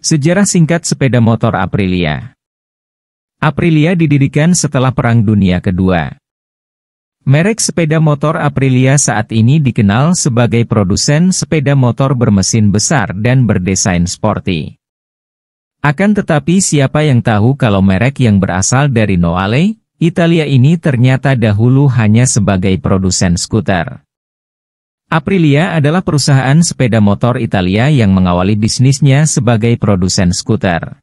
Sejarah singkat sepeda motor Aprilia. Aprilia didirikan setelah Perang Dunia Kedua. Merek sepeda motor Aprilia saat ini dikenal sebagai produsen sepeda motor bermesin besar dan berdesain sporty. Akan tetapi siapa yang tahu kalau merek yang berasal dari Noale, Italia ini ternyata dahulu hanya sebagai produsen skuter. Aprilia adalah perusahaan sepeda motor Italia yang mengawali bisnisnya sebagai produsen skuter.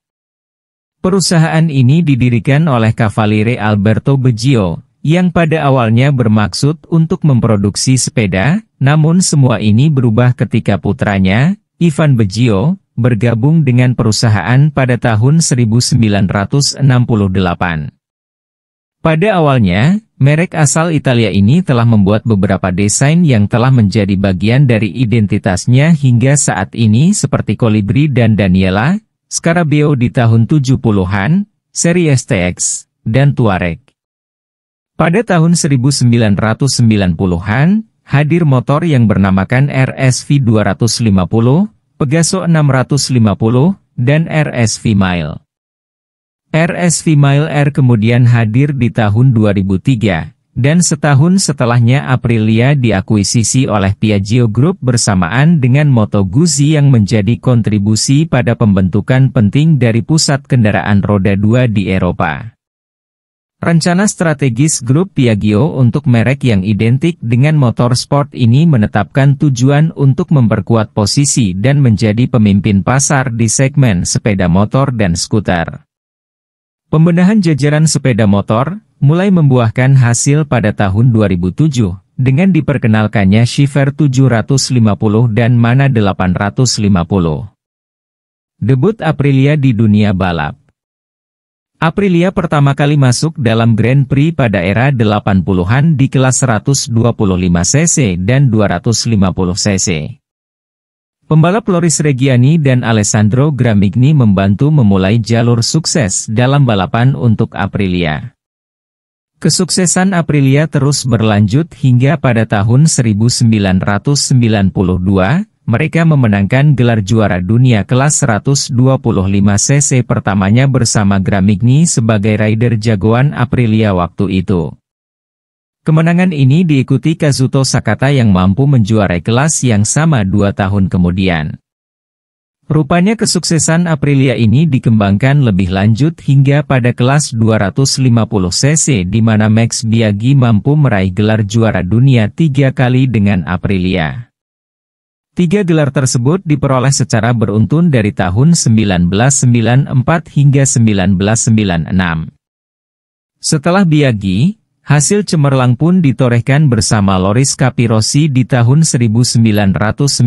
Perusahaan ini didirikan oleh Cavaliere Alberto Baggio, yang pada awalnya bermaksud untuk memproduksi sepeda, namun semua ini berubah ketika putranya, Ivan Baggio, bergabung dengan perusahaan pada tahun 1968. Pada awalnya, merek asal Italia ini telah membuat beberapa desain yang telah menjadi bagian dari identitasnya hingga saat ini seperti Colibri dan Daniela, Scarabeo di tahun 70-an, seri STX, dan Touareg. Pada tahun 1990-an, hadir motor yang bernamakan RSV 250, Pegaso 650, dan RSV Mille. RSV Mille R kemudian hadir di tahun 2003, dan setahun setelahnya Aprilia diakuisisi oleh Piaggio Group bersamaan dengan Moto Guzzi yang menjadi kontribusi pada pembentukan penting dari pusat kendaraan roda 2 di Eropa. Rencana strategis grup Piaggio untuk merek yang identik dengan motor sport ini menetapkan tujuan untuk memperkuat posisi dan menjadi pemimpin pasar di segmen sepeda motor dan skuter. Pembenahan jajaran sepeda motor mulai membuahkan hasil pada tahun 2007, dengan diperkenalkannya Shiver 750 dan Mana 850. Debut Aprilia di dunia balap. Aprilia pertama kali masuk dalam Grand Prix pada era 80-an di kelas 125cc dan 250cc. Pembalap Loris Reggiani dan Alessandro Gramigni membantu memulai jalur sukses dalam balapan untuk Aprilia. Kesuksesan Aprilia terus berlanjut hingga pada tahun 1992, mereka memenangkan gelar juara dunia kelas 125cc pertamanya bersama Gramigni sebagai rider jagoan Aprilia waktu itu. Kemenangan ini diikuti Kazuto Sakata yang mampu menjuarai kelas yang sama 2 tahun kemudian. Rupanya kesuksesan Aprilia ini dikembangkan lebih lanjut hingga pada kelas 250cc di mana Max Biaggi mampu meraih gelar juara dunia 3 kali dengan Aprilia. 3 gelar tersebut diperoleh secara beruntun dari tahun 1994 hingga 1996. Setelah Biaggi, hasil cemerlang pun ditorehkan bersama Loris Capirossi di tahun 1998,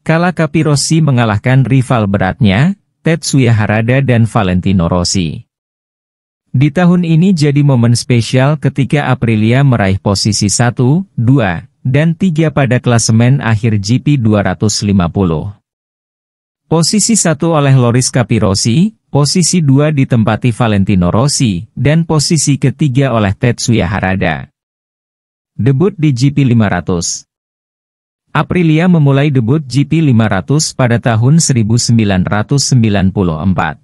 kala Capirossi mengalahkan rival beratnya, Tetsuya Harada dan Valentino Rossi. Di tahun ini jadi momen spesial ketika Aprilia meraih posisi 1, 2, dan 3 pada klasemen akhir GP 250. Posisi 1 oleh Loris Capirossi, posisi 2 ditempati Valentino Rossi, dan posisi ketiga oleh Tetsuya Harada. Debut di GP 500. Aprilia memulai debut GP 500 pada tahun 1994.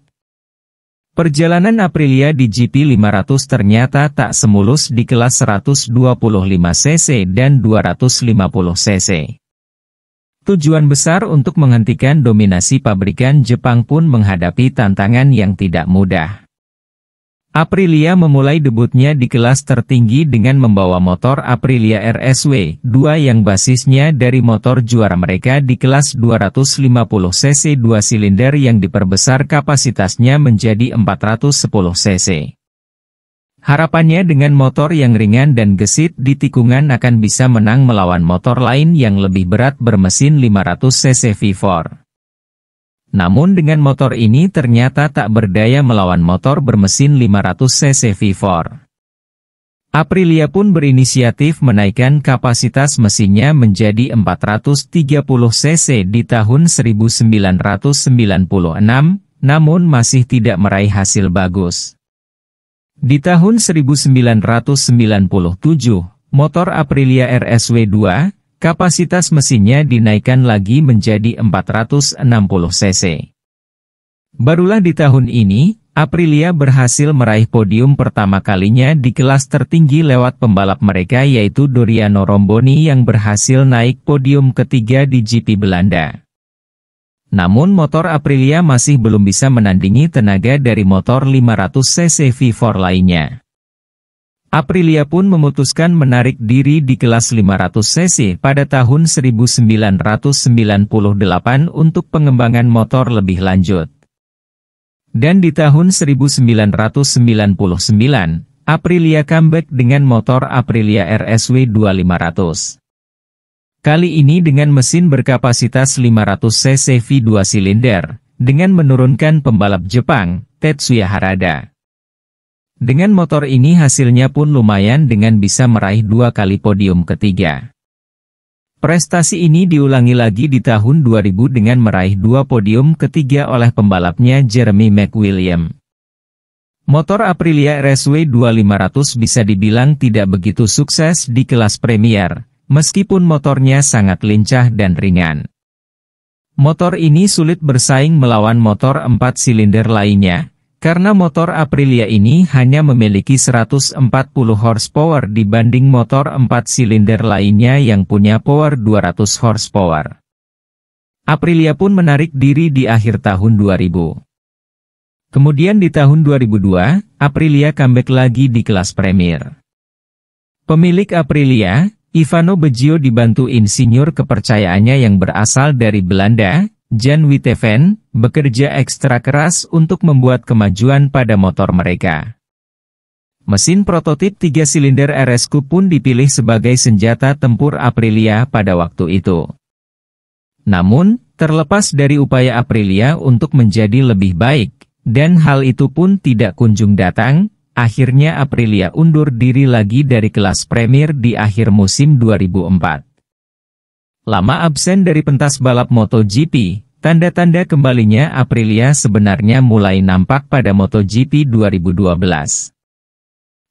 Perjalanan Aprilia di GP 500 ternyata tak semulus di kelas 125cc dan 250cc. Tujuan besar untuk menghentikan dominasi pabrikan Jepang pun menghadapi tantangan yang tidak mudah. Aprilia memulai debutnya di kelas tertinggi dengan membawa motor Aprilia RSW 2 yang basisnya dari motor juara mereka di kelas 250cc 2 silinder yang diperbesar kapasitasnya menjadi 410cc. Harapannya dengan motor yang ringan dan gesit di tikungan akan bisa menang melawan motor lain yang lebih berat bermesin 500cc V4. Namun dengan motor ini ternyata tak berdaya melawan motor bermesin 500cc V4. Aprilia pun berinisiatif menaikkan kapasitas mesinnya menjadi 430cc di tahun 1996, namun masih tidak meraih hasil bagus. Di tahun 1997, motor Aprilia RSW 2, kapasitas mesinnya dinaikkan lagi menjadi 460 cc. Barulah di tahun ini, Aprilia berhasil meraih podium pertama kalinya di kelas tertinggi lewat pembalap mereka yaitu Doriano Romboni yang berhasil naik podium ketiga di GP Belanda. Namun motor Aprilia masih belum bisa menandingi tenaga dari motor 500cc V4 lainnya. Aprilia pun memutuskan menarik diri di kelas 500cc pada tahun 1998 untuk pengembangan motor lebih lanjut. Dan di tahun 1999, Aprilia comeback dengan motor Aprilia RSW 2500. Kali ini dengan mesin berkapasitas 500cc V2 silinder, dengan menurunkan pembalap Jepang, Tetsuya Harada. Dengan motor ini hasilnya pun lumayan dengan bisa meraih 2 kali podium ketiga. Prestasi ini diulangi lagi di tahun 2000 dengan meraih 2 podium ketiga oleh pembalapnya Jeremy McWilliam. Motor Aprilia RSW 2500 bisa dibilang tidak begitu sukses di kelas Premier, meskipun motornya sangat lincah dan ringan. Motor ini sulit bersaing melawan motor 4 silinder lainnya, karena motor Aprilia ini hanya memiliki 140 horsepower dibanding motor 4 silinder lainnya yang punya power 200 horsepower. Aprilia pun menarik diri di akhir tahun 2000. Kemudian di tahun 2002, Aprilia comeback lagi di kelas Premier. Pemilik Aprilia, Ivano Beggio dibantu insinyur kepercayaannya yang berasal dari Belanda, Jan Witteven, bekerja ekstra keras untuk membuat kemajuan pada motor mereka. Mesin prototip 3 silinder RSQ pun dipilih sebagai senjata tempur Aprilia pada waktu itu. Namun, terlepas dari upaya Aprilia untuk menjadi lebih baik, dan hal itu pun tidak kunjung datang, akhirnya Aprilia undur diri lagi dari kelas Premier di akhir musim 2004. Lama absen dari pentas balap MotoGP, tanda-tanda kembalinya Aprilia sebenarnya mulai nampak pada MotoGP 2012.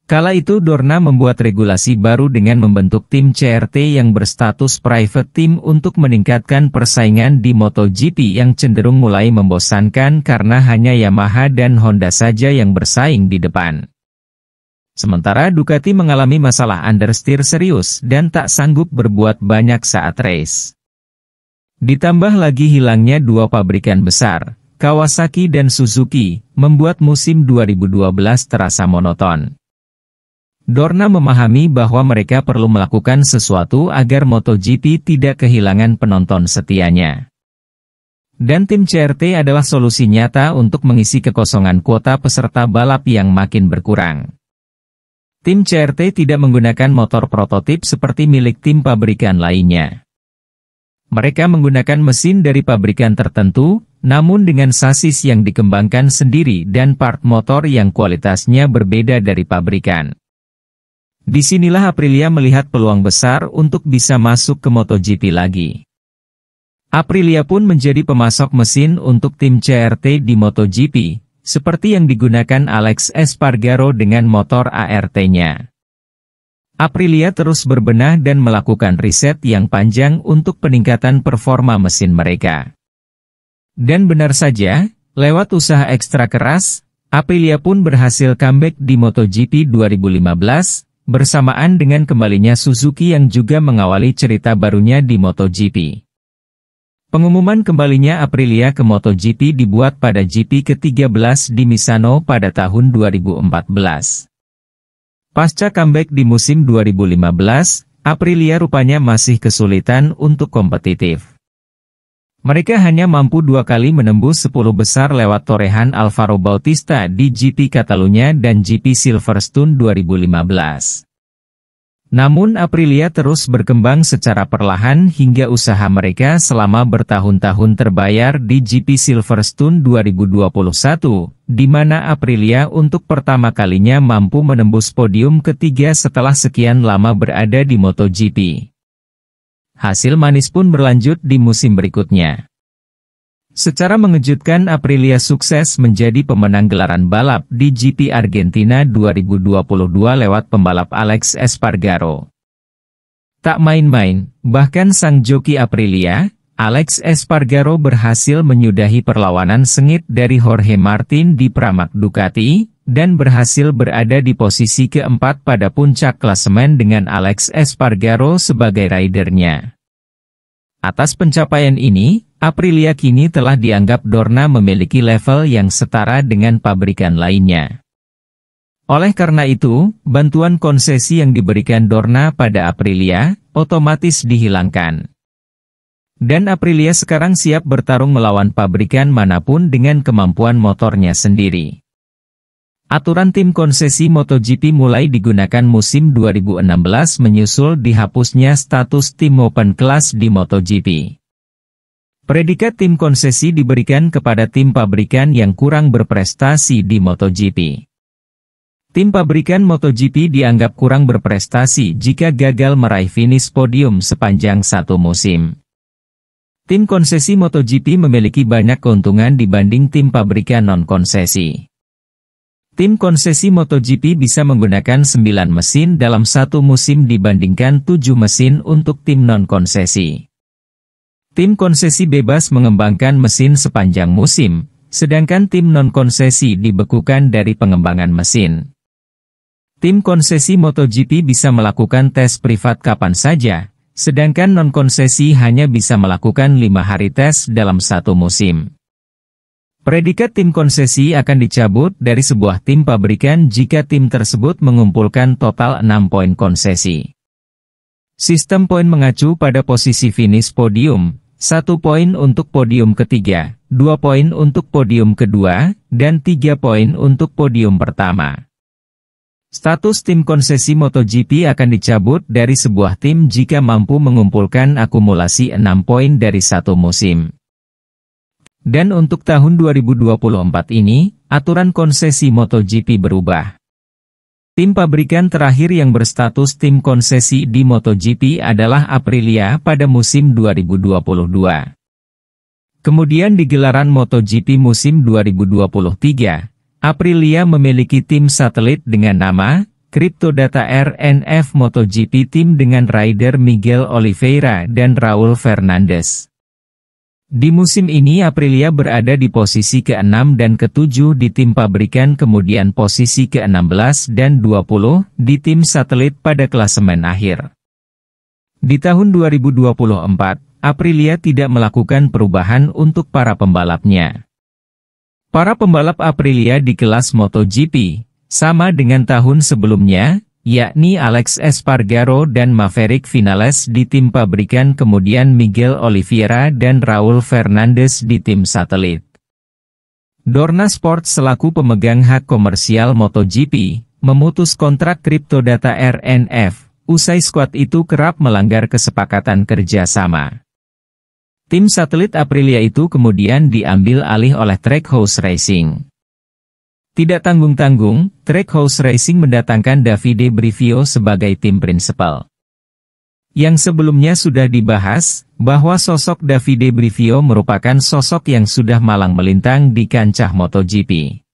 Kala itu Dorna membuat regulasi baru dengan membentuk tim CRT yang berstatus private team untuk meningkatkan persaingan di MotoGP yang cenderung mulai membosankan karena hanya Yamaha dan Honda saja yang bersaing di depan. Sementara Ducati mengalami masalah understeer serius dan tak sanggup berbuat banyak saat race. Ditambah lagi hilangnya 2 pabrikan besar, Kawasaki dan Suzuki, membuat musim 2012 terasa monoton. Dorna memahami bahwa mereka perlu melakukan sesuatu agar MotoGP tidak kehilangan penonton setianya. Dan tim CRT adalah solusi nyata untuk mengisi kekosongan kuota peserta balap yang makin berkurang. Tim CRT tidak menggunakan motor prototip seperti milik tim pabrikan lainnya. Mereka menggunakan mesin dari pabrikan tertentu, namun dengan sasis yang dikembangkan sendiri dan part motor yang kualitasnya berbeda dari pabrikan. Disinilah Aprilia melihat peluang besar untuk bisa masuk ke MotoGP lagi. Aprilia pun menjadi pemasok mesin untuk tim CRT di MotoGP, seperti yang digunakan Alex Espargaro dengan motor ART-nya. Aprilia terus berbenah dan melakukan riset yang panjang untuk peningkatan performa mesin mereka. Dan benar saja, lewat usaha ekstra keras, Aprilia pun berhasil comeback di MotoGP 2015, bersamaan dengan kembalinya Suzuki yang juga mengawali cerita barunya di MotoGP. Pengumuman kembalinya Aprilia ke MotoGP dibuat pada GP ke-13 di Misano pada tahun 2014. Pasca comeback di musim 2015, Aprilia rupanya masih kesulitan untuk kompetitif. Mereka hanya mampu 2 kali menembus 10 besar lewat torehan Alvaro Bautista di GP Catalunya dan GP Silverstone 2015. Namun Aprilia terus berkembang secara perlahan hingga usaha mereka selama bertahun-tahun terbayar di GP Silverstone 2021, di mana Aprilia untuk pertama kalinya mampu menembus podium ketiga setelah sekian lama berada di MotoGP. Hasil manis pun berlanjut di musim berikutnya. Secara mengejutkan Aprilia sukses menjadi pemenang gelaran balap di GP Argentina 2022 lewat pembalap Alex Espargaro. Tak main-main, bahkan sang joki Aprilia, Alex Espargaro berhasil menyudahi perlawanan sengit dari Jorge Martin di Pramac Ducati, dan berhasil berada di posisi keempat pada puncak klasemen dengan Alex Espargaro sebagai ridernya. Atas pencapaian ini, Aprilia kini telah dianggap Dorna memiliki level yang setara dengan pabrikan lainnya. Oleh karena itu, bantuan konsesi yang diberikan Dorna pada Aprilia, otomatis dihilangkan. Dan Aprilia sekarang siap bertarung melawan pabrikan manapun dengan kemampuan motornya sendiri. Aturan tim konsesi MotoGP mulai digunakan musim 2016 menyusul dihapusnya status tim open class di MotoGP. Predikat tim konsesi diberikan kepada tim pabrikan yang kurang berprestasi di MotoGP. Tim pabrikan MotoGP dianggap kurang berprestasi jika gagal meraih finish podium sepanjang satu musim. Tim konsesi MotoGP memiliki banyak keuntungan dibanding tim pabrikan non-konsesi. Tim konsesi MotoGP bisa menggunakan 9 mesin dalam satu musim dibandingkan 7 mesin untuk tim non-konsesi. Tim konsesi bebas mengembangkan mesin sepanjang musim, sedangkan tim non-konsesi dibekukan dari pengembangan mesin. Tim konsesi MotoGP bisa melakukan tes privat kapan saja, sedangkan non-konsesi hanya bisa melakukan 5 hari tes dalam satu musim. Predikat tim konsesi akan dicabut dari sebuah tim pabrikan jika tim tersebut mengumpulkan total 6 poin konsesi. Sistem poin mengacu pada posisi finish podium, 1 poin untuk podium ketiga, 2 poin untuk podium kedua, dan 3 poin untuk podium pertama. Status tim konsesi MotoGP akan dicabut dari sebuah tim jika mampu mengumpulkan akumulasi 6 poin dari satu musim. Dan untuk tahun 2024 ini, aturan konsesi MotoGP berubah. Tim pabrikan terakhir yang berstatus tim konsesi di MotoGP adalah Aprilia pada musim 2022. Kemudian di gelaran MotoGP musim 2023, Aprilia memiliki tim satelit dengan nama Cryptodata RNF MotoGP Team dengan rider Miguel Oliveira dan Raul Fernandez. Di musim ini Aprilia berada di posisi ke-6 dan ke-7 di tim pabrikan, kemudian posisi ke-16 dan 20 di tim satelit pada klasemen akhir. Di tahun 2024, Aprilia tidak melakukan perubahan untuk para pembalapnya. Para pembalap Aprilia di kelas MotoGP, sama dengan tahun sebelumnya, yakni Alex Espargaro dan Maverick Vinales di tim pabrikan, kemudian Miguel Oliveira dan Raul Fernandez di tim satelit. Dorna Sport selaku pemegang hak komersial MotoGP, memutus kontrak Cryptodata RNF, usai skuad itu kerap melanggar kesepakatan kerjasama. Tim satelit Aprilia itu kemudian diambil alih oleh Trackhouse Racing. Tidak tanggung-tanggung, Trackhouse Racing mendatangkan Davide Brivio sebagai tim prinsipal. Yang sebelumnya sudah dibahas, bahwa sosok Davide Brivio merupakan sosok yang sudah malang melintang di kancah MotoGP.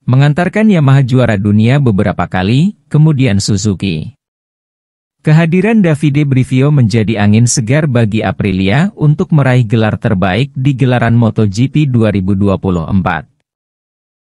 Mengantarkan Yamaha juara dunia beberapa kali, kemudian Suzuki. Kehadiran Davide Brivio menjadi angin segar bagi Aprilia untuk meraih gelar terbaik di gelaran MotoGP 2024.